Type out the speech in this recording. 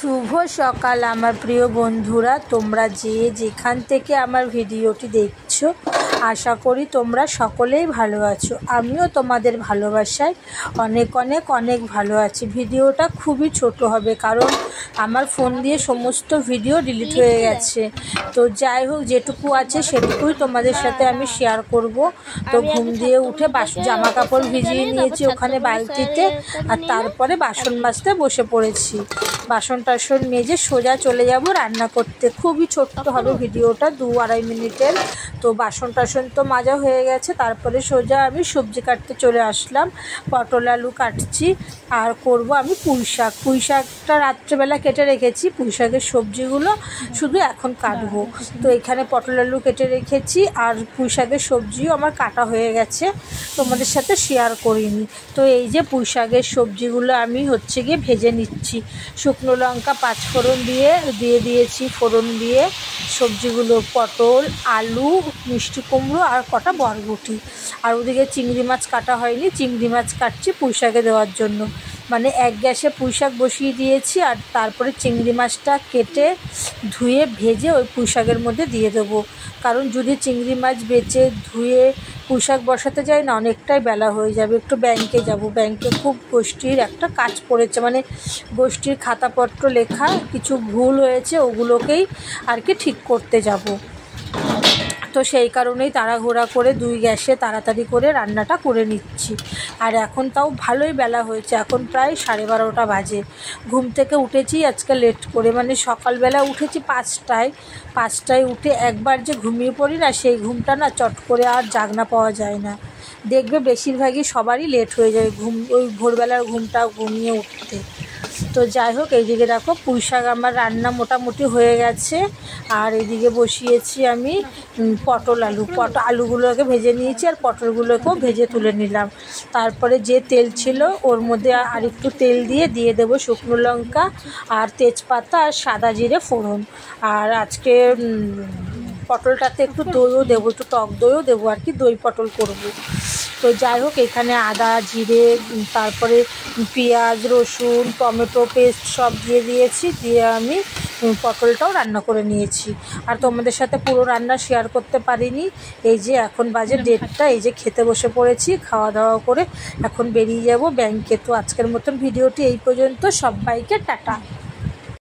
শুভ সকাল আমার প্রিয় বন্ধুরা, তোমরা যে যেখান থেকে আমার ভিডিওটি দেখছো, আশা করি তোমরা সকলেই ভালো আছো। আমিও তোমাদের ভালোবাসায় অনেক অনেক অনেক ভালো আছি। ভিডিওটা খুবই ছোট হবে, কারণ আমার ফোন দিয়ে সমস্ত ভিডিও ডিলিট হয়ে গেছে। তো যাই হোক, যেটুকু আছে সেটুকুই তোমাদের সাথে আমি শেয়ার করব। তো ঘুম দিয়ে উঠে জামা কাপড় ভিজিয়ে নিয়েছি ওখানে বালতিতে, আর তারপরে বাসন মাজতে বসে পড়েছি। বাসন টাসন মেজে সোজা চলে যাব রান্না করতে। খুবই ছোট্ট হবে ভিডিওটা, 2-2.5 মিনিটের। তো বাসন টাসন তো মাজা হয়ে গেছে, তারপরে সোজা আমি সবজি কাটতে চলে আসলাম। পটল আলু কাটছি, আর করব আমি পুঁই শাক। পুঁই শাকটা রাত্রেবেলা কেটে রেখেছি, পুঁই শাকের সবজিগুলো শুধু এখন কাটবো। তো এখানে পটল আলু কেটে রেখেছি, আর পুঁই শাকের সবজিও আমার কাটা হয়ে গেছে, তোমাদের সাথে শেয়ার করিনি। তো এই যে পুঁই শাকের সবজিগুলো আমি গিয়ে ভেজে নিচ্ছি। শুকনো লঙ্কা 5 ফোড়ন দিয়ে দিয়েছি, ফোড়ন দিয়ে সবজিগুলো পটল আলু মিষ্টি কুমড়ো আর কটা বরবটি। আর ওদিকে চিংড়ি মাছ কাটা হয়নি, চিংড়ি মাছ কাটছি পুঁই শাকে দেওয়ার জন্য। মানে এক গ্যাসে পুঁই শাক বসিয়ে দিয়েছি, আর তারপরে চিংড়ি মাছটা কেটে ধুয়ে ভেজে ওই পুঁই শাকের মধ্যে দিয়ে দেবো। কারণ যদি চিংড়ি মাছ বেচে ধুয়ে পুঁই শাক বসাতে যাই না, অনেকটাই বেলা হয়ে যাবে। একটু ব্যাংকে যাব, ব্যাংকে খুব গোষ্ঠীর একটা কাজ পড়েছে, মানে গোষ্ঠীর খাতাপত্র লেখা কিছু ভুল হয়েছে, ওগুলোকেই আর কি ঠিক করতে যাব। তো সেই কারণেই তাড়াহুড়া করে 2 গ্যাসে তাড়াতাড়ি করে রান্নাটা করে নিচ্ছি। আর এখন তাও ভালোই বেলা হয়েছে, এখন প্রায় 12:30 বাজে। ঘুম থেকে উঠেছি আজকে লেট করে, মানে সকালবেলা উঠেছি 5টায় উঠে একবার যে ঘুমিয়ে পড়ি না, সেই ঘুমটা না চট করে আর জাগনা পাওয়া যায় না। দেখবে বেশিরভাগই সবারই লেট হয়ে যায় ওই ভোরবেলার ঘুমটা ঘুমিয়ে উঠতে। তো যাই হোক, এইদিকে দেখো পুঁই শাক আমার রান্না মোটামুটি হয়ে গেছে। আর এইদিকে বসিয়েছি আমি আলুগুলোকে ভেজে নিয়েছি, আর পটলগুলোকেও ভেজে তুলে নিলাম। তারপরে যে তেল ছিল ওর মধ্যে আর একটু তেল দিয়ে দেবো শুকনো লঙ্কা আর তেজপাতা আর সাদা জিরে ফোড়ন। আর আজকে পটলটাতে একটু দইও দেবো, একটু টক দইও দেবো আর কি, দই পটল করবো। তো যাই হোক, এখানে আদা জিরে তারপরে পেঁয়াজ রসুন টমেটো পেস্ট সব দিয়ে দিয়েছি, দিয়ে আমি পটলটাও রান্না করে নিয়েছি। আর তোমাদের সাথে পুরো রান্না শেয়ার করতে পারিনি। এই যে এখন বাজে 1:30, এই যে খেতে বসে পড়েছি, খাওয়া দাওয়া করে এখন বেরিয়ে যাব ব্যাংকে। তো আজকের মতন ভিডিওটি এই পর্যন্ত, সবাইকে টাটা।